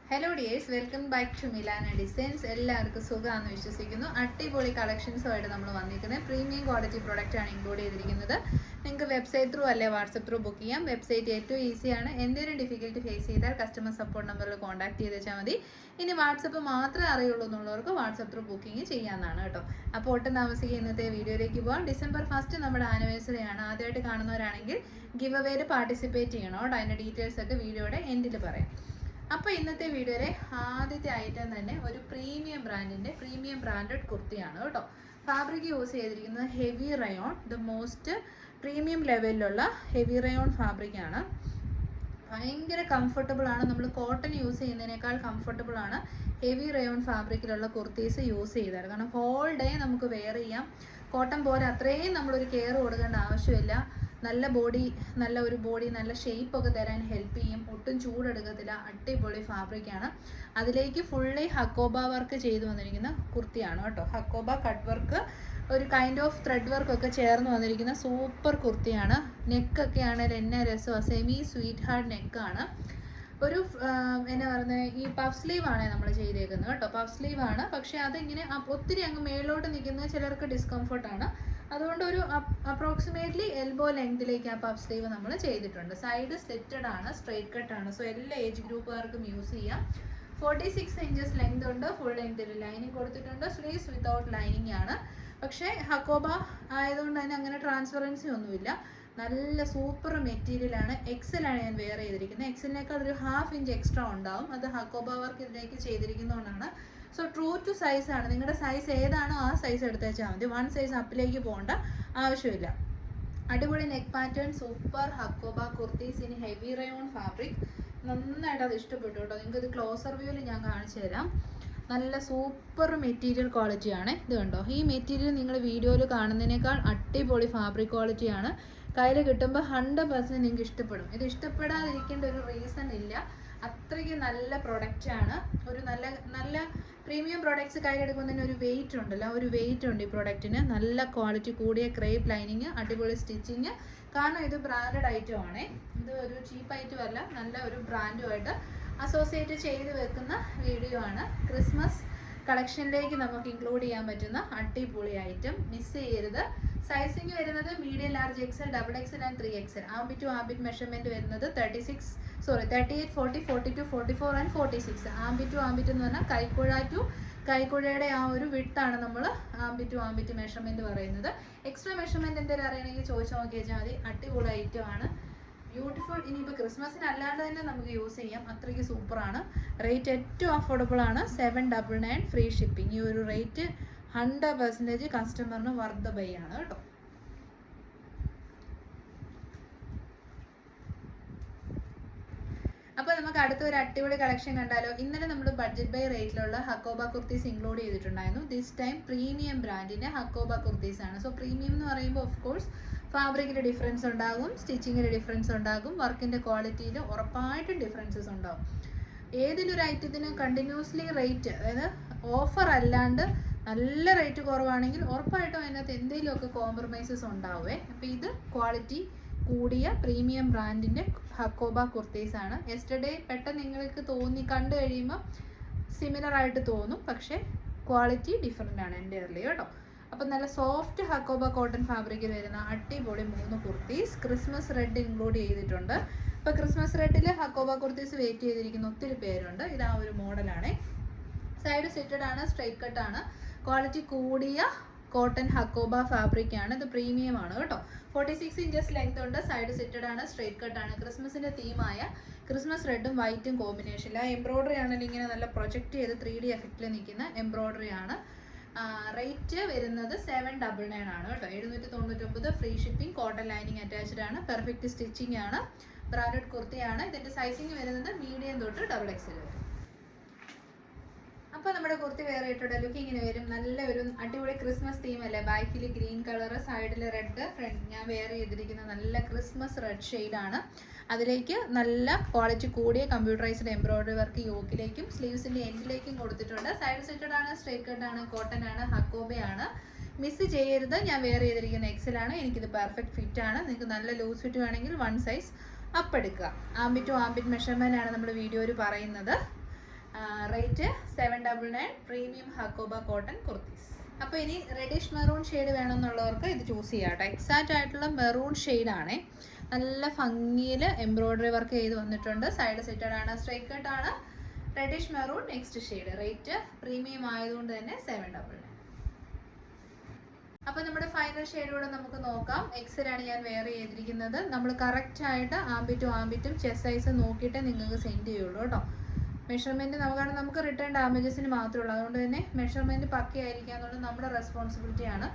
Hello dears, welcome back to Milana designs. എല്ലാവർക്കും സുഖമാണെന്ന് വിശ്വസിക്കുന്നു. അടിപൊളി കളക്ഷൻസുമായിട്ട് നമ്മൾ വന്നിരിക്കുന്നത് പ്രീമിയം ക്വാളിറ്റി പ്രോഡക്റ്റ് ആണ് ഇൻക്ലൂഡ് ചെയ്തിരിക്കുന്നത്. നിങ്ങൾക്ക് വെബ്സൈറ്റ് ത്രൂ അല്ലെ വാട്സപ്പ് ത്രൂ ബുക്ക് ചെയ്യാം. വെബ്സൈറ്റ് ഏറ്റവും ഈസിയാണ്. എന്തെങ്കിലും ഡിഫിക്കൽട്ടി ഫേസ് ചെയ്താൽ കസ്റ്റമർ സപ്പോർട്ട് നമ്പറിൽ കോൺടാക്ട് ചെയ്ത് വെച്ചാൽ മതി. ഇനി വാട്സപ്പ് മാത്രമേ അറിയുള്ളൂ എന്നുള്ളവർക്ക് വാട്സപ്പ് ത്രൂ ബുക്കിംഗ് ചെയ്യാവുന്നതാണ് കേട്ടോ. അപ്പോൾ ഒട്ടും താമസിക്കുക ഇന്നത്തെ വീഡിയോയിലേക്ക് പോകാം. December 1 നമ്മുടെ ആനിവേഴ്സറി ആണ്. ആദ്യമായിട്ട് കാണുന്നവരാണെങ്കിൽ ഗിവ് അവേയിൽ പാർട്ടിസിപ്പേറ്റ് ചെയ്യണം കേട്ടോ. അതിൻ്റെ ഡീറ്റെയിൽസ് ഒക്കെ വീഡിയോയുടെ എൻഡിൽ പറയാം. അപ്പോൾ ഇന്നത്തെ വീഡിയോയിലെ ആദ്യത്തെ ഐറ്റം തന്നെ ഒരു പ്രീമിയം ബ്രാൻഡഡ് കുർത്തിയാണ് കേട്ടോ. ഫാബ്രിക് യൂസ് ചെയ്തിരിക്കുന്നത് heavy rayon, the most premium ലെവലിലുള്ള ഹെവി റയോൺ ഫാബ്രിക്കാണ്. ഭയങ്കര കംഫർട്ടബിൾ ആണ്. നമ്മൾ കോട്ടൺ യൂസ് ചെയ്യുന്നതിനേക്കാൾ കംഫർട്ടബിൾ ആണ് ഹെവി റയോൺ ഫാബ്രിക്കിലുള്ള കുർത്തീസ് യൂസ് ചെയ്താൽ. കാരണം ഹോൾ ഡേ നമുക്ക് വെയർ ചെയ്യാം. കോട്ടൺ പോലെ അത്രയും നമ്മളൊരു കെയർ കൊടുക്കേണ്ട ആവശ്യമില്ല. നല്ല ബോഡി നല്ല ഷേപ്പ് ഒക്കെ തരാൻ ഹെൽപ്പ് ചെയ്യും. ഒട്ടും ചൂടെടുക്കത്തില്ല. അടിപൊളി ഫാബ്രിക്കാണ്. അതിലേക്ക് ഫുള്ളി ഹക്കോബ വർക്ക് ചെയ്തു വന്നിരിക്കുന്ന കുർത്തിയാണ് കേട്ടോ. ഹക്കോബ കട്ട് വർക്ക്, ഒരു കൈൻഡ് ഓഫ് ത്രെഡ് വർക്ക് ഒക്കെ ചേർന്ന് വന്നിരിക്കുന്ന സൂപ്പർ കുർത്തിയാണ്. നെക്കൊക്കെ ആണെങ്കിൽ എന്നെ രസമാണ്. സെമി സ്വീറ്റ് ഹാർഡ് നെക്കാണ്. ഒരു എന്നാ പറയുന്നത്, ഈ പഫ് സ്ലീവ് ആണ് നമ്മൾ ചെയ്തേക്കുന്നത് കേട്ടോ. പഫ് സ്ലീവ് ആണ്. പക്ഷെ അതിങ്ങനെ ഒത്തിരി അങ്ങ് മേലോട്ട് നിൽക്കുന്നത് ചിലർക്ക് ഡിസ്കംഫർട്ടാണ്. അതുകൊണ്ട് ഒരു അപ്രോക്സിമേറ്റ്ലി എൽബോ ലെങ്തിലേക്ക് ആ പഫ് സ്ലീവ് നമ്മൾ ചെയ്തിട്ടുണ്ട്. സൈഡ് സ്ലിറ്റഡ് ആണ്, സ്ട്രെയിറ്റ് കട്ടാണ്. സോ എല്ലാ ഏജ് ഗ്രൂപ്പുകാർക്കും യൂസ് ചെയ്യാം. 46 ഇഞ്ചസ് ലെങ്ത് ഉണ്ട്. ഫുൾ ലെങ്തിൽ ലൈനിങ് കൊടുത്തിട്ടുണ്ട്. സ്ലീവ്സ് വിത്തൗട്ട് ലൈനിങ് ആണ്. പക്ഷേ ഹക്കോബ ആയതുകൊണ്ട് തന്നെ അങ്ങനെ ട്രാൻസ്പെറൻസി ഒന്നുമില്ല. നല്ല സൂപ്പർ മെറ്റീരിയലാണ്. എക്സലാണ് ഞാൻ വെയർ ചെയ്തിരിക്കുന്നത്. എക്സലിനേക്കാൾ ഒരു 1/2 ഇഞ്ച് എക്സ്ട്രാ ഉണ്ടാവും. അത് ഹക്കോബ വർക്ക് ഇതിലേക്ക് ചെയ്തിരിക്കുന്നതുകൊണ്ടാണ്. സോ ട്രൂ ടു സൈസ് ആണ്. നിങ്ങളുടെ സൈസ് ഏതാണോ ആ സൈസ് എടുത്തേച്ചാൽ മതി. 1 സൈസ് അപ്പിലേക്ക് പോകേണ്ട ആവശ്യമില്ല. അടിപൊളി neck pattern, super hakoba kurtis in heavy rayon fabric. നന്നായിട്ട് അത് ഇഷ്ടപ്പെട്ടു കേട്ടോ. നിങ്ങൾക്ക് ഇത് ക്ലോസർ വ്യൂവിൽ ഞാൻ കാണിച്ചു തരാം. നല്ല സൂപ്പർ മെറ്റീരിയൽ ക്വാളിറ്റിയാണ്. ഇത് കണ്ടോ, ഈ മെറ്റീരിയൽ നിങ്ങൾ വീഡിയോയിൽ കാണുന്നതിനേക്കാൾ അടിപൊളി ഫാബ്രിക് ക്വാളിറ്റിയാണ്. കയ്യിൽ കിട്ടുമ്പോൾ 100% നിങ്ങൾക്ക് ഇഷ്ടപ്പെടും. ഇത് ഇഷ്ടപ്പെടാതിരിക്കേണ്ട ഒരു റീസൺ ഇല്ല. അത്രയ്ക്ക് നല്ല പ്രൊഡക്റ്റാണ്. ഒരു നല്ല പ്രീമിയം പ്രൊഡക്ട്സ് കയ്യിലെടുക്കുമ്പോൾ തന്നെ ഒരു വെയിറ്റ് ഉണ്ടല്ലോ, ഒരു വെയിറ്റ് ഉണ്ട് ഈ പ്രൊഡക്റ്റിന്. നല്ല ക്വാളിറ്റി കൂടിയ ക്രേപ്പ് ലൈനിങ്, അടിപൊളി സ്റ്റിച്ചിങ്. കാരണം ഇത് ബ്രാൻഡഡ് ഐറ്റം ആണേ. ഇത് ഒരു ചീപ്പ് ഐറ്റം അല്ല, നല്ല ഒരു ബ്രാൻഡുമായിട്ട് അസോസിയേറ്റ് ചെയ്ത് വെക്കുന്ന വീഡിയോ ആണ്. ക്രിസ്മസ് കളക്ഷനിലേക്ക് നമുക്ക് ഇൻക്ലൂഡ് ചെയ്യാൻ പറ്റുന്ന അടിപൊളി ഐറ്റം. മിസ് ചെയ്യരുത്. സൈസിങ് വരുന്നത് medium, large, XL, XXL and 3XL. Armpit to armpit measurement വരുന്നത് 38, 40, 42, 44 ആൻഡ് 46. ആംബിറ്റ് ടു ആംബിറ്റ് എന്ന് പറഞ്ഞാൽ കൈക്കുഴ ടു കൈക്കുഴയുടെ ആ ഒരു വിട്ടാണ് നമ്മൾ ആംബിറ്റ് ടു ആംബിറ്റ് മെഷർമെൻറ്റ് പറയുന്നത്. എക്സ്ട്രാ മെഷർമെൻറ്റ് എന്തെങ്കിലും അറിയണമെങ്കിൽ ചോദിച്ചു നോക്കി വെച്ചാൽ മതി. അടിപൊളി ഐറ്റം ആണ്. ബ്യൂട്ടിഫുൾ. ഇനിയിപ്പോൾ ക്രിസ്മസിന് അല്ലാണ്ട് തന്നെ നമുക്ക് യൂസ് ചെയ്യാം. അത്രയ്ക്ക് സൂപ്പറാണ്. റേറ്റ് ഏറ്റവും അഫോർഡബിൾ ആണ്. 799 ഫ്രീ ഷിപ്പിംഗ്. ഈ ഒരു റേറ്റ് 100% കസ്റ്റമറിന് വർത്ത് ബൈ ആണ് കേട്ടോ. അപ്പോൾ നമുക്ക് അടുത്ത ഒരു അടിപൊളി കളക്ഷൻ കണ്ടാലോ. ഇന്നലെ നമ്മൾ ബഡ്ജറ്റ് ബൈ റേറ്റിലുള്ള ഹക്കോബ കുർത്തീസ് ഇൻക്ലൂഡ് ചെയ്തിട്ടുണ്ടായിരുന്നു. ദിസ് ടൈം പ്രീമിയം ബ്രാൻഡിൻ്റെ ഹക്കോബ കുർത്തീസ് ആണ്. സോ പ്രീമിയം എന്ന് പറയുമ്പോൾ ഓഫ് കോഴ്സ് ഫാബ്രിക്കിൻ്റെ ഡിഫറൻസ് ഉണ്ടാകും, സ്റ്റിച്ചിങ്ങിൻ്റെ ഡിഫറൻസ് ഉണ്ടാകും, വർക്കിൻ്റെ ക്വാളിറ്റിയിൽ ഉറപ്പായിട്ടും ഡിഫറൻസസ് ഉണ്ടാകും. ഏതിലൊരു ഐറ്റത്തിന് കണ്ടിന്യൂസ്ലി റേറ്റ്, അതായത് ഓഫർ അല്ലാണ്ട് നല്ല റേറ്റ് കുറവാണെങ്കിൽ ഉറപ്പായിട്ടും അതിനകത്ത് എന്തെങ്കിലുമൊക്കെ കോംപ്രമൈസസ് ഉണ്ടാവുമേ. അപ്പോൾ ഇത് ക്വാളിറ്റി കൂടിയ പ്രീമിയം ബ്രാൻഡിൻ്റെ ഹക്കോബ കുർത്തീസ് ആണ്. യെസ്റ്റർഡേ പെട്ടെന്ന് നിങ്ങൾക്ക് കണ്ടു കഴിയുമ്പോൾ സിമിലർ ആയിട്ട് തോന്നും, പക്ഷേ ക്വാളിറ്റി ഡിഫറെൻ്റ് ആണ് എൻ്റെ എയർലി കേട്ടോ. അപ്പം നല്ല സോഫ്റ്റ് ഹക്കോബ കോട്ടൺ ഫാബ്രിക്കിൽ വരുന്ന അടിപൊളി 3 കുർത്തീസ്. ക്രിസ്മസ് റെഡ് ഇൻക്ലൂഡ് ചെയ്തിട്ടുണ്ട്. ഇപ്പോൾ ക്രിസ്മസ് റെഡിൽ ഹക്കോബ കുർത്തീസ് വെയിറ്റ് ചെയ്തിരിക്കുന്ന ഒത്തിരി പേരുണ്ട്. ഇത് ആ ഒരു മോഡലാണ്. സൈഡ് സ്റ്റിറ്റഡ് ആണ്, സ്ട്രെയിറ്റ് കട്ടാണ്. ക്വാളിറ്റി കൂടിയ കോട്ടൺ ഹക്കോബ ഫാബ്രിക് ആണ്. ഇത് പ്രീമിയം ആണ് കേട്ടോ. 46 ഇഞ്ചസ് ലെങ്ത് ഉണ്ട്. സൈഡ് സിറ്റഡ് ആണ്, സ്ട്രെയിറ്റ് കട്ടാണ്. ക്രിസ്മസിൻ്റെ തീമായ ക്രിസ്മസ് റെഡും വൈറ്റും കോമ്പിനേഷനിൽ. ആ എംബ്രോയ്ഡറി ആണെങ്കിൽ ഇങ്ങനെ നല്ല പ്രൊജക്റ്റ് ചെയ്ത് 3D എഫക്റ്റിൽ നിൽക്കുന്ന എംബ്രോയ്ഡറി ആണ്. റേറ്റ് വരുന്നത് 799 ആണ് കേട്ടോ. 799 free shipping. Cotton lining attached ആണ്. പെർഫെക്റ്റ് സ്റ്റിച്ചിങ് ആണ്. ബ്രാൻഡഡ് കുർത്തിയാണ്. ഇതിൻ്റെ സൈസിങ് വരുന്നത് മീഡിയം തൊട്ട് XXL വരെ. അപ്പോൾ നമ്മുടെ കുർത്തി വേറെ ഇട്ടുള്ള ലുക്ക് ഇങ്ങനെ വരും. നല്ല ഒരു അടിപൊളി ക്രിസ്മസ് തീം അല്ലേ. ബാക്കിൽ ഗ്രീൻ കളർ, സൈഡിൽ റെഡ്. ഫ്രണ്ട് ഞാൻ വെയർ ചെയ്തിരിക്കുന്ന നല്ല ക്രിസ്മസ് റെഡ് ഷെയ്ഡാണ്. അതിലേക്ക് നല്ല ക്വാളിറ്റി കൂടിയ കമ്പ്യൂട്ടറൈസ്ഡ് എംബ്രോയ്ഡറി വർക്ക് യോക്കിലേക്കും സ്ലീവ്സിൻ്റെ എൻഡിലേക്കും കൊടുത്തിട്ടുണ്ട്. സൈഡ് സെറ്റഡ് ആണ്, സ്ട്രെയിറ്റ് കട്ട് ആണ്, കോട്ടൺ ആണ്, ഹക്കോബയാണ്. മിസ് ചെയ്യരുത്. ഞാൻ വെയർ ചെയ്തിരിക്കുന്ന XL ആണ്. എനിക്കിത് പെർഫെക്റ്റ് ഫിറ്റ് ആണ്. നിങ്ങൾക്ക് നല്ല ലൂസ് ഫിറ്റ് വേണമെങ്കിൽ 1 സൈസ് അപ്പ് എടുക്കുക. ആംബിറ്റ് ടു ആംബിറ്റ് മെഷർമെൻ്റ് ആണ് നമ്മൾ വീഡിയോയിൽ പറയുന്നത്. Rate 799 premium hakoba cotton kurtis. അപ്പോൾ ഇനി റെഡിഷ് മെറൂൺ ഷെയ്ഡ് വേണമെന്നുള്ളവർക്ക് ഇത് ചൂസ് ചെയ്യാം കേട്ടോ. എക്സാക്റ്റ് ആയിട്ടുള്ള മെറൂൺ ഷെയ്ഡാണേ. നല്ല ഭംഗിയിൽ എംബ്രോയ്ഡറി വർക്ക് ചെയ്ത് വന്നിട്ടുണ്ട്. സൈഡ് സെറ്റഡ് ആണ്, സ്ട്രൈറ്റ് കട്ട് ആണ്. Reddish maroon next shade. Rate premium ആയതുകൊണ്ട് തന്നെ 799. അപ്പോൾ നമ്മുടെ ഫൈനൽ ഷെയ്ഡ് കൂടെ നമുക്ക് നോക്കാം. എക്സലാണ് ഞാൻ വെയർ ചെയ്തിരിക്കുന്നത്. നമ്മൾ കറക്റ്റായിട്ട് ആംബിറ്റും ചെസ്റ്റ് സൈസ് നോക്കിയിട്ട് നിങ്ങൾക്ക് സെൻഡ് ചെയ്യുള്ളൂ കേട്ടോ. മെഷർമെൻറ്റ് നമുക്ക് റിട്ടേൺ ഡാമേജസിന് മാത്രമേ ഉള്ളൂ. അതുകൊണ്ട് തന്നെ മെഷർമെൻറ്റ് പക്കയായിരിക്കുക എന്നുള്ളത് നമ്മുടെ റെസ്പോൺസിബിലിറ്റിയാണ്.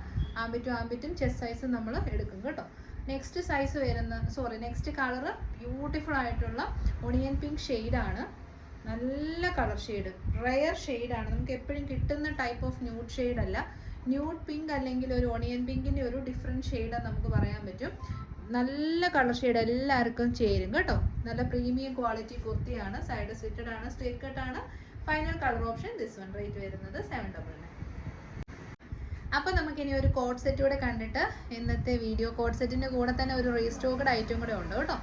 ആംബിറ്റും ചെസ്റ്റ് സൈസും നമ്മൾ എടുക്കും കേട്ടോ. നെക്സ്റ്റ് കളർ ബ്യൂട്ടിഫുൾ ആയിട്ടുള്ള ഒണിയൻ പിങ്ക് ഷെയ്ഡാണ്. നല്ല കളർ ഷെയ്ഡ്, റെയർ ഷെയ്ഡാണ്. നമുക്ക് എപ്പോഴും കിട്ടുന്ന ടൈപ്പ് ഓഫ് ന്യൂഡ് ഷെയ്ഡ് അല്ല. ന്യൂഡ് പിങ്ക് അല്ലെങ്കിൽ ഒരു ഒണിയൻ പിങ്കിൻ്റെ ഒരു ഡിഫറെൻറ്റ് ഷെയ്ഡാണ് നമുക്ക് പറയാൻ പറ്റും. നല്ല കളർ ഷെയ്ഡ് എല്ലാവർക്കും ചേരും കേട്ടോ. നല്ല പ്രീമിയം ക്വാളിറ്റി കുർത്തിയാണ്. സൈഡ് സ്ലിറ്റഡ് ആണ്, സ്ട്രേറ്റ് കട്ട് ആണ്. Final colour option this one. Rate വരുന്നത് 799. അപ്പോൾ നമുക്കിനി ഒരു കോഡ് സെറ്റ് കൂടെ കണ്ടിട്ട് ഇന്നത്തെ വീഡിയോ, കോഡ് സെറ്റിൻ്റെ കൂടെ തന്നെ ഒരു റീസ്റ്റോക്ക്ഡ് ഐറ്റം കൂടെ ഉണ്ട് കേട്ടോ.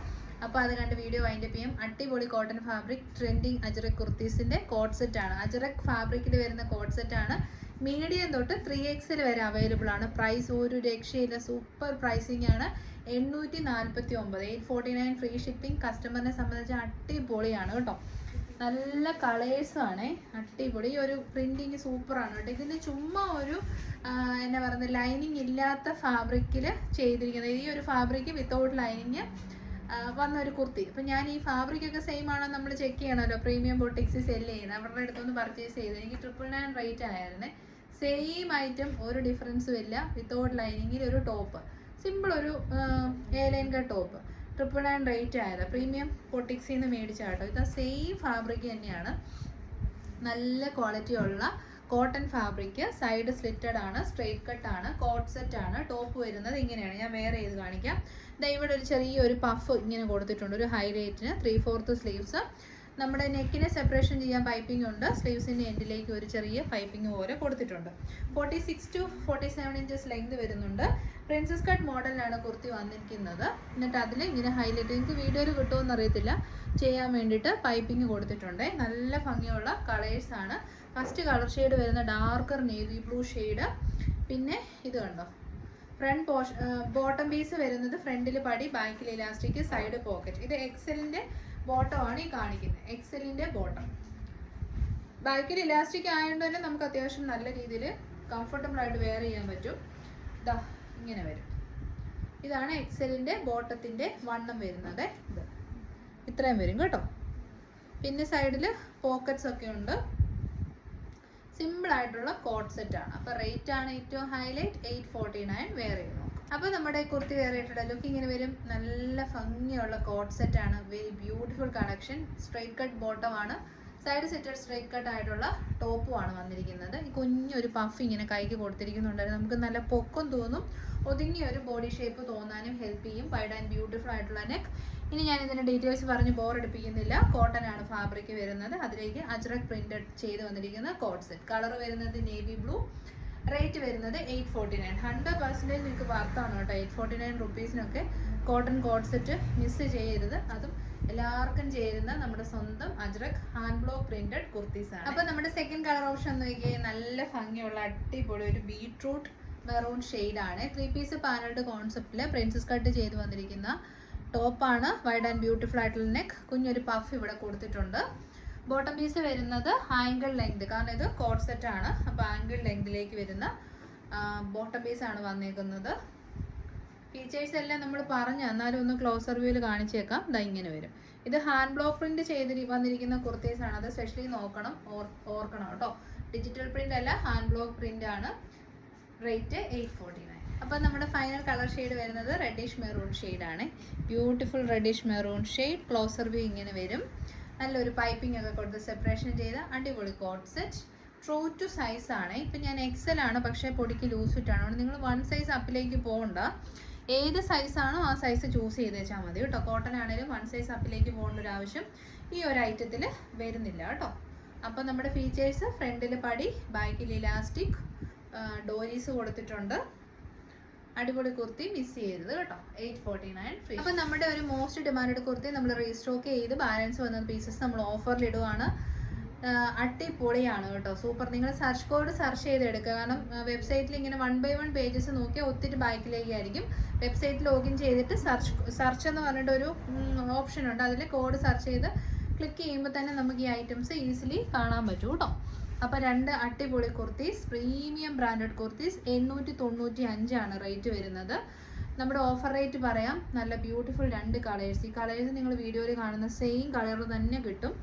അപ്പോൾ അത് കണ്ട് വീഡിയോ വൈൻഡപ്പ് ചെയ്യും. അടിപൊളി cotton fabric trending ajrak കുർത്തീസിൻ്റെ code സെറ്റാണ്. അജറക് ഫാബ്രിക്കിൽ വരുന്ന കോഡ് സെറ്റാണ്. മീഡിയം തൊട്ട് 3XL വരെ അവൈലബിൾ ആണ്. പ്രൈസ് ഒരു രക്ഷയില്ല, സൂപ്പർ പ്രൈസിങ് ആണ്. 849, 849 ഫ്രീ ഷിപ്പിംഗ്. കസ്റ്റമറിനെ സംബന്ധിച്ച് അടിപൊളിയാണ് കേട്ടോ. നല്ല കളേഴ്സും ആണേ, അടിപൊളി. ഒരു പ്രിന്റിങ് സൂപ്പറാണ് കേട്ടോ. ഇതിന് ചുമ്മാ ഒരു എന്നാ പറയുന്നത്, ലൈനിങ് ഇല്ലാത്ത ഫാബ്രിക്കിൽ ചെയ്തിരിക്കുന്നത്. ഈ ഒരു ഫാബ്രിക് വിത്തൗട്ട് ലൈനിങ് വന്ന ഒരു കുർത്തി. അപ്പം ഞാൻ ഈ ഫാബ്രിക്കൊക്കെ സെയിം ആണോ നമ്മൾ ചെക്ക് ചെയ്യണമല്ലോ. പ്രീമിയം ബൊട്ടിക്സ് സെല്ല് ചെയ്യുന്നത് അവരുടെ അടുത്തൊന്ന് പർച്ചേസ് ചെയ്ത് എനിക്ക് 999 റേറ്റ് ആയിരുന്നേ. സെയിം ഐറ്റം, ഒരു ഡിഫറൻസും ഇല്ല. വിത്തൗട്ട് ലൈനിങ്ങിൽ ഒരു ടോപ്പ്, സിമ്പിൾ ഒരു ലൈൻ കട്ട് ടോപ്പ്, 999 റേറ്റ് ആയത്. പ്രീമിയം പൊട്ടിക്സിൽ നിന്ന് മേടിച്ച കേട്ടോ. ഇത് സെയിം ഫാബ്രിക് തന്നെയാണ്. നല്ല ക്വാളിറ്റി ഉള്ള കോട്ടൺ ഫാബ്രിക്. സൈഡ് സ്ലിറ്റഡ് ആണ്, സ്ട്രേറ്റ് കട്ട് ആണ്, കോട്ട് സെറ്റ് ആണ്. ടോപ്പ് വരുന്നത് ഇങ്ങനെയാണ്. ഞാൻ വേറെ ചെയ്ത് കാണിക്കാം. ഇവിടെ ഒരു ചെറിയൊരു പഫ് ഇങ്ങനെ കൊടുത്തിട്ടുണ്ട്, ഒരു ഹൈലൈറ്റിന്. 3/4 സ്ലീവ്സ്. നമ്മുടെ നെക്കിനെ സെപ്പറേഷൻ ചെയ്യാൻ പൈപ്പിംഗ് ഉണ്ട്. സ്ലീവ്സിൻ്റെ എൻഡിലേക്ക് ഒരു ചെറിയ പൈപ്പിംഗ് പോലെ കൊടുത്തിട്ടുണ്ട്. 46 to 47 ഇഞ്ചസ് ലെങ്ത് വരുന്നുണ്ട്. പ്രിൻസസ് കട്ട് മോഡലിലാണ് കുർത്തി വന്നിരിക്കുന്നത്. എന്നിട്ട് അതിൽ ഇങ്ങനെ ഹൈലൈറ്റ്, നിങ്ങൾക്ക് വീഡിയോയിൽ കിട്ടുമെന്ന് അറിയത്തില്ല, ചെയ്യാൻ വേണ്ടിയിട്ട് പൈപ്പിംഗ് കൊടുത്തിട്ടുണ്ട്. നല്ല ഭംഗിയുള്ള കളേഴ്സാണ്. ഫസ്റ്റ് കളർ ഷെയ്ഡ് വരുന്ന ഡാർക്കർ നേവി ബ്ലൂ ഷെയ്ഡ്. പിന്നെ ഇത് കണ്ടോ, ഫ്രണ്ട് ബോട്ടം പീസ് വരുന്നത് ഫ്രണ്ടിൽ പടി, ബാക്കിൽ ഇലാസ്റ്റിക്, സൈഡ് പോക്കറ്റ്. ഇത് എക്സലിൻ്റെ ബോട്ടം ആണ് ഈ കാണിക്കുന്നത്. എക്സലിൻ്റെ ബോട്ടം. ബാക്കിൽ ഇലാസ്റ്റിക് ആയതുകൊണ്ട് തന്നെ നമുക്ക് അത്യാവശ്യം നല്ല രീതിയിൽ കംഫർട്ടബിൾ ആയിട്ട് വെയർ ചെയ്യാൻ പറ്റും. ഇതാ ഇങ്ങനെ വരും. ഇതാണ് എക്സലിൻ്റെ ബോട്ടത്തിൻ്റെ വണ്ണം വരുന്നത്. ഇത് ഇത്രയും വരും കേട്ടോ. പിന്നെ സൈഡിൽ പോക്കറ്റ്സ് ഒക്കെ ഉണ്ട്. സിമ്പിൾ ആയിട്ടുള്ള കോട്ട് സെറ്റ് ആണ്. അപ്പോൾ റേറ്റ് ആണ് ഏറ്റവും ഹൈലൈറ്റ്. 849 വെയർ ചെയ്യുന്നു. അപ്പോൾ നമ്മുടെ കുർത്തി വെയർ ചെയ്തിട്ടുള്ള ലുക്ക് ഇങ്ങനെ വരും. നല്ല ഭംഗിയുള്ള കോട്ട് സെറ്റ് ആണ്. Very beautiful collection. Straight cut bottom ആണ്. സൈഡ് സെറ്റഡ് സ്ട്രൈറ്റ് കട്ട് ആയിട്ടുള്ള ടോപ്പുമാണ് വന്നിരിക്കുന്നത്. ഈ കുഞ്ഞൊരു പഫ് ഇങ്ങനെ കൈക്ക് കൊടുത്തിരിക്കുന്നുണ്ടായിരുന്നു. നമുക്ക് നല്ല പൊക്കം തോന്നും. ഒതുങ്ങിയ ഒരു ബോഡി ഷേപ്പ് തോന്നാനും ഹെൽപ്പ് ചെയ്യും. വൈഡ് ആൻഡ് ബ്യൂട്ടിഫുൾ ആയിട്ടുള്ള നെക്ക്. ഇനി ഞാൻ ഇതിൻ്റെ ഡീറ്റെയിൽസ് പറഞ്ഞ് ബോറടിപ്പിക്കുന്നില്ല. കോട്ടൺ ആണ് ഫാബ്രിക് വരുന്നത്. അതിലേക്ക് അജ്രക് പ്രിന്റഡ് ചെയ്ത് വന്നിരിക്കുന്ന കോട്ട് സെറ്റ്. കളർ വരുന്നത് നേവി ബ്ലൂ. റേറ്റ് വരുന്നത് 849. 100% നിങ്ങൾക്ക് വർത്താണ് കേട്ടോ. 849 റുപ്പീസിനൊക്കെ കോട്ടൺ കോട്ട് സെറ്റ് മിസ് ചെയ്യരുത്. അതും എല്ലാവർക്കും ചേരുന്ന നമ്മുടെ സ്വന്തം അജ്രക് ഹാൻഡ് ബ്ലോക്ക് പ്രിന്റഡ് കുർത്തീസാണ്. അപ്പോൾ നമ്മുടെ സെക്കൻഡ് കളർ ഓപ്ഷൻ നോക്കിയാൽ നല്ല ഭംഗിയുള്ള അടിപൊളി ഒരു ബീട്രൂട്ട് മെറൂൺ ഷെയ്ഡാണ്. 3 പീസ് പാനൽഡ് കോൺസെപ്റ്റിൽ പ്രിൻസസ് കട്ട് ചെയ്ത് വന്നിരിക്കുന്ന ടോപ്പാണ്. വൈഡ് ആൻഡ് ബ്യൂട്ടിഫുൾ ആയിട്ടുള്ള നെക്ക്. കുഞ്ഞൊരു പഫ് ഇവിടെ കൊടുത്തിട്ടുണ്ട്. ബോട്ടം പീസ് വരുന്നത് ആംഗിൾ ലെങ്ത്, കാരണം ഇത് കോട്ട് സെറ്റ് ആണ്. അപ്പോൾ ആംഗിൾ ലെങ്തിലേക്ക് വരുന്ന ബോട്ടം പീസാണ് വന്നേക്കുന്നത്. ഫീച്ചേഴ്സ് എല്ലാം നമ്മൾ പറഞ്ഞു, എന്നാലും ഒന്ന് ക്ലോസർ വ്യൂവിൽ കാണിച്ചേക്കാം. ഇതാ ഇങ്ങനെ വരും. ഇത് ഹാൻഡ് ബ്ലോക്ക് പ്രിന്റ് ചെയ്ത് വന്നിരിക്കുന്ന കുർത്തീസാണ്. അത് സ്പെഷ്യലി ഓർക്കണം കേട്ടോ. ഡിജിറ്റൽ പ്രിന്റ് അല്ല, ഹാൻഡ് ബ്ലോക്ക് പ്രിന്റ് ആണ്. റേറ്റ് 849. അപ്പോൾ നമ്മുടെ ഫൈനൽ കളർ ഷെയ്ഡ് വരുന്നത് റെഡിഷ് മെറൂൺ ഷെയ്ഡാണ്. Beautiful reddish maroon shade. Closer view ഇങ്ങനെ വരും. നല്ലൊരു പൈപ്പിംഗ് ഒക്കെ കൊടുത്ത് സെപ്പറേഷൻ ചെയ്ത അടിപൊളി coat set. True to size ആണ്. ഇപ്പം ഞാൻ എക്സൽ ആണ്, പക്ഷേ പൊടിക്ക് ലൂസ് ഫിറ്റാണ്. അതുകൊണ്ട് നിങ്ങൾ 1 സൈസ് അപ്പിലേക്ക് പോകണ്ട. ഏത് സൈസാണോ ആ സൈസ് ചൂസ് ചെയ്ത് വെച്ചാൽ മതി കേട്ടോ. കോട്ടൺ ആണെങ്കിലും 1 സൈസ് അപ്പിലേക്ക് പോകേണ്ട ഒരു ആവശ്യം ഈ ഒരു ഐറ്റത്തിൽ വരുന്നില്ല കേട്ടോ. അപ്പോൾ നമ്മുടെ ഫീച്ചേഴ്സ് ഫ്രണ്ടിൽ പടി, ബാക്കിൽ ഇലാസ്റ്റിക്, ഡോരീസ് കൊടുത്തിട്ടുണ്ട്. അടിപൊളി കുർത്തി മിസ് ചെയ്യരുത് കേട്ടോ. 849 ഫ്രീ. അപ്പോൾ നമ്മുടെ ഒരു മോസ്റ്റ് ഡിമാൻഡ് കുർത്തി നമ്മൾ റീസ്റ്റോക്ക് ചെയ്ത് ബാലൻസ് വന്ന പീസസ് നമ്മൾ ഓഫറിൽ ഇടുവാണ്. അടിപൊളിയാണ് കേട്ടോ, സൂപ്പർ. നിങ്ങൾ സെർച്ച് കോഡ് സെർച്ച് ചെയ്തെടുക്കുക. കാരണം വെബ്സൈറ്റിൽ ഇങ്ങനെ 1 by 1 പേജസ് നോക്കിയാൽ ഒത്തിരി ബാക്കിലേക്കായിരിക്കും. വെബ്സൈറ്റ് ലോഗിൻ ചെയ്തിട്ട് സെർച്ച് എന്ന് പറഞ്ഞിട്ട് ഒരു ഓപ്ഷൻ ഉണ്ട്, അതിൽ കോഡ് സെർച്ച് ചെയ്ത് ക്ലിക്ക് ചെയ്യുമ്പോൾ തന്നെ നമുക്ക് ഈ ഐറ്റംസ് ഈസിലി കാണാൻ പറ്റും കേട്ടോ. അപ്പോൾ 2 അടിപൊളി kurtis, premium branded kurtis 895 rate വരുന്നത്. നമ്മുടെ ഓഫർ റേറ്റ് പറയാം. നല്ല ബ്യൂട്ടിഫുൾ 2 കളേഴ്സ്. ഈ കളേഴ്സ് നിങ്ങൾ വീഡിയോയിൽ കാണുന്ന സെയിം കളർ തന്നെ കിട്ടും,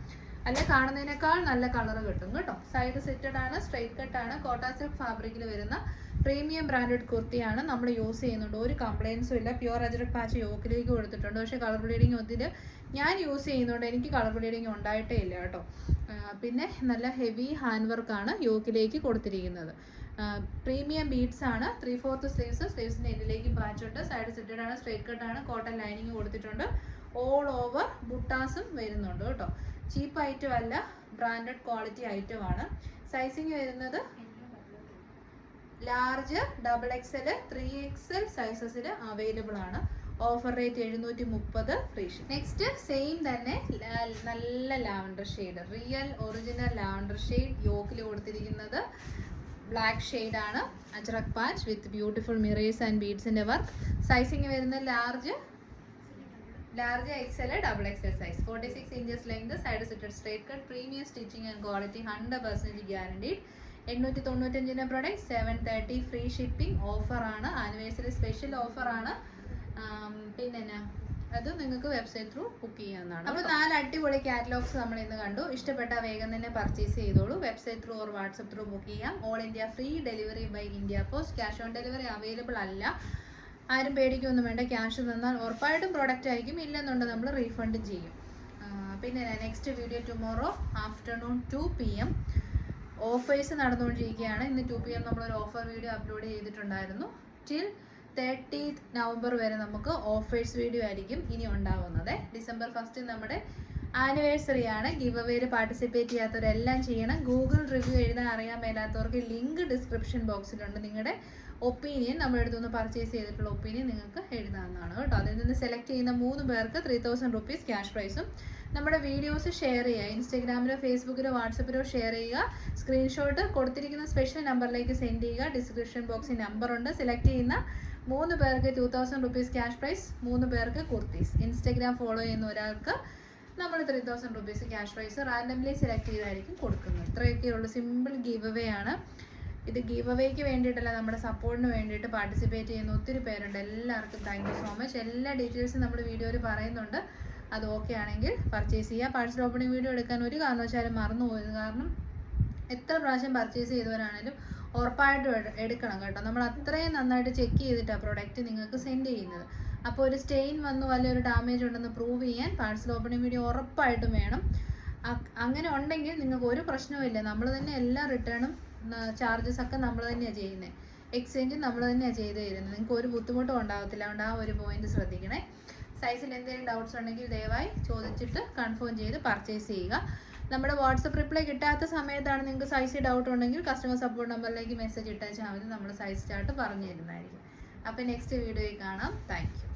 അല്ലെ കാണുന്നതിനേക്കാൾ നല്ല കളർ കിട്ടും കേട്ടോ. സൈഡ് സെറ്റഡ് ആണ്, സ്ട്രൈറ്റ് കട്ട് ആണ്, കോട്ട സിൽക്ക് ഫാബ്രിക്കിൽ വരുന്ന പ്രീമിയം ബ്രാൻഡഡ് കുർത്തിയാണ്. നമ്മൾ യൂസ് ചെയ്യുന്നുണ്ട്, ഒരു കംപ്ലയിൻസും ഇല്ല. പ്യുവർ അജ്രക് പാച്ച് യോക്കിലേക്ക് കൊടുത്തിട്ടുണ്ട്, പക്ഷേ കളർ ബ്ലീഡിങ് ഒത്തിരി ഞാൻ യൂസ് ചെയ്യുന്നുണ്ട്, എനിക്ക് കളർ ബ്ലീഡിങ് ഉണ്ടായിട്ടേ ഇല്ല കേട്ടോ. പിന്നെ നല്ല ഹെവി ഹാൻഡ് വർക്കാണ് യോക്കിലേക്ക് കൊടുത്തിരിക്കുന്നത്. പ്രീമിയം ബീഡ്സ് ആണ്. 3/4 സ്ലീവ്സിന് ഇതിലേക്ക് പാച്ചുണ്ട്. സൈഡ് സെറ്റഡ് ആണ്, സ്ട്രൈറ്റ് കട്ട് ആണ്, കോട്ടൺ ലൈനിങ് കൊടുത്തിട്ടുണ്ട്. ഓൾ ഓവർ ബുട്ടാസും വരുന്നുണ്ട് കേട്ടോ. ചീപ്പ് ഐറ്റം അല്ല, ബ്രാൻഡഡ് ക്വാളിറ്റി ഐറ്റം ആണ്. സൈസിങ് വരുന്നത് ലാർജ്, XXL, 3XL സൈസസിൽ അവൈലബിൾ ആണ്. Offer rate 730, free ship. Next same തന്നെ നല്ല lavender shade, real original lavender shade യോക്കിൽ കൊടുത്തിരിക്കുന്നത് ബ്ലാക്ക് ഷെയ്ഡ് ആണ്. Ajrakh patch with beautiful mirrors and ബീഡ്സിന്റെ വർക്ക്. സൈസിങ് വരുന്നത് large XL, XXL size, 46 inches length, side setted straight cut, premium stitching and quality 100% guaranteed. 895 product, 730 free shipping. Offer ആണ്, anniversary special offer ആണ്. പിന്നെ അത് നിങ്ങൾക്ക് website through book ചെയ്യാവുന്നതാണ്. അപ്പോൾ 4 അടിപൊളി കാറ്റലോഗ്സ് നമ്മൾ ഇന്ന് കണ്ടു. ഇഷ്ടപ്പെട്ട വേഗം തന്നെ പർച്ചേസ് ചെയ്തോളൂ. Website through or WhatsApp through book ചെയ്യാം. All India free delivery by India post. Cash on delivery available അല്ല. ആരും പേടിക്കൊന്നും വേണ്ട, ക്യാഷ് തന്നാൽ ഉറപ്പായിട്ടും പ്രോഡക്റ്റ് ആയിരിക്കും, ഇല്ലെന്നുണ്ട് നമ്മൾ റീഫണ്ട് ചെയ്യും. പിന്നെ next video tomorrow afternoon 2 PM. Offers നടന്നുകൊണ്ടിരിക്കുകയാണ്. ഇന്ന് 2 PM നമ്മളൊരു ഓഫർ വീഡിയോ അപ്ലോഡ് ചെയ്തിട്ടുണ്ടായിരുന്നു. ടിൽ 30th നവംബർ വരെ നമുക്ക് ഓഫേഴ്സ് വീഡിയോ ആയിരിക്കും ഇനി ഉണ്ടാവുന്നത്. December 1 നമ്മുടെ ആനിവേഴ്സറി ആണ്. ഗിവ് അവേയിൽ പാർട്ടിസിപ്പേറ്റ് ചെയ്യാത്തവരെല്ലാം ചെയ്യണം. ഗൂഗിൾ റിവ്യൂ എഴുതാൻ അറിയാൻ മേലാത്തവർക്ക് ലിങ്ക് ഡിസ്ക്രിപ്ഷൻ ബോക്സിലുണ്ട്. നിങ്ങളുടെ ഒപ്പീനിയൻ, നമ്മുടെ അടുത്തുനിന്ന് പർച്ചേസ് ചെയ്തിട്ടുള്ള ഒപ്പീനിയൻ നിങ്ങൾക്ക് എഴുതാവുന്നതാണ് കേട്ടോ. അതിൽ നിന്ന് സെലക്ട് ചെയ്യുന്ന 3 പേർക്ക് 3000 rupees ക്യാഷ് പ്രൈസും. നമ്മുടെ വീഡിയോസ് ഷെയർ ചെയ്യുക, ഇൻസ്റ്റാഗ്രാമിലോ ഫേസ്ബുക്കിലോ വാട്സപ്പിലോ ഷെയർ ചെയ്യുക. സ്ക്രീൻഷോട്ട് കൊടുത്തിരിക്കുന്ന സ്പെഷ്യൽ നമ്പറിലേക്ക് സെൻഡ് ചെയ്യുക. ഡിസ്ക്രിപ്ഷൻ ബോക്സിൽ നമ്പറുണ്ട്. സെലക്ട് ചെയ്യുന്ന 3 പേർക്ക് 2000 rupees ക്യാഷ് പ്രൈസ്, 3 പേർക്ക് കുർത്തീസ്. ഇൻസ്റ്റാഗ്രാം ഫോളോ ചെയ്യുന്ന ഒരാൾക്ക് നമ്മൾ 3000 rupees cash prize randomly select ചെയ്തായിരിക്കും കൊടുക്കുന്നത്. ഇത്രയൊക്കെയുള്ള സിമ്പിൾ ഗീവ് അവേ ആണ്. ഇത് ഗീവ് അവേക്ക് വേണ്ടിയിട്ടല്ല, നമ്മുടെ സപ്പോർട്ടിന് വേണ്ടിയിട്ട് പാർട്ടിസിപ്പേറ്റ് ചെയ്യുന്ന ഒത്തിരി പേരുണ്ട്. എല്ലാവർക്കും താങ്ക് യു സോ മച്ച്. എല്ലാ ഡീറ്റെയിൽസും നമ്മുടെ വീഡിയോയിൽ പറയുന്നുണ്ട്. അത് ഓക്കെ ആണെങ്കിൽ പർച്ചേസ് ചെയ്യുക. പാഴ്സൽ ഓപ്പണിംഗ് വീഡിയോ എടുക്കാൻ ഒരു കാരണവശാലും മറന്നു പോയത്, കാരണം എത്ര പ്രാവശ്യം പർച്ചേസ് ചെയ്തവരാണേലും ഉറപ്പായിട്ടും എടുക്കണം കേട്ടോ. നമ്മൾ അത്രയും നന്നായിട്ട് ചെക്ക് ചെയ്തിട്ടാണ് പ്രൊഡക്റ്റ് നിങ്ങൾക്ക് സെൻഡ് ചെയ്യുന്നത്. അപ്പോൾ ഒരു സ്റ്റെയിൻ വന്നു, അല്ലെങ്കിൽ ഒരു ഡാമേജ് ഉണ്ടെന്ന് പ്രൂവ് ചെയ്യാൻ പാഴ്സൽ ഓപ്പണിംഗ് വീഡിയോ ഉറപ്പായിട്ടും വേണം. അങ്ങനെ ഉണ്ടെങ്കിൽ നിങ്ങൾക്ക് ഒരു പ്രശ്നവുമില്ല. നമ്മൾ തന്നെ എല്ലാ റിട്ടേണും ചാർജസ് ഒക്കെ നമ്മൾ തന്നെയാണ് ചെയ്യുന്നത്. എക്സ്ചേഞ്ചും നമ്മൾ തന്നെയാണ് ചെയ്ത് തരുന്നത്. നിങ്ങൾക്ക് ഒരു ബുദ്ധിമുട്ടും ഉണ്ടാകത്തില്ല. അതുകൊണ്ട് ആ ഒരു പോയിന്റ് ശ്രദ്ധിക്കണേ. സൈസിൽ എന്തെങ്കിലും ഡൗട്ട്സ് ഉണ്ടെങ്കിൽ ദയവായി ചോദിച്ചിട്ട് കൺഫേം ചെയ്ത് പർച്ചേസ് ചെയ്യുക. നമ്മുടെ വാട്സപ്പ് റിപ്ലൈ കിട്ടാത്ത സമയത്താണ് നിങ്ങൾക്ക് സൈസ് ഡൗട്ട് ഉണ്ടെങ്കിൽ കസ്റ്റമർ സപ്പോർട്ട് നമ്പറിലേക്ക് മെസ്സേജ് ഇട്ടാൽ മതി. നമ്മൾ സൈസ് ചാർട്ട് പറഞ്ഞു തരുന്നതായിരിക്കും. അപ്പോൾ നെക്സ്റ്റ് വീഡിയോയിൽ കാണാം. Thank you.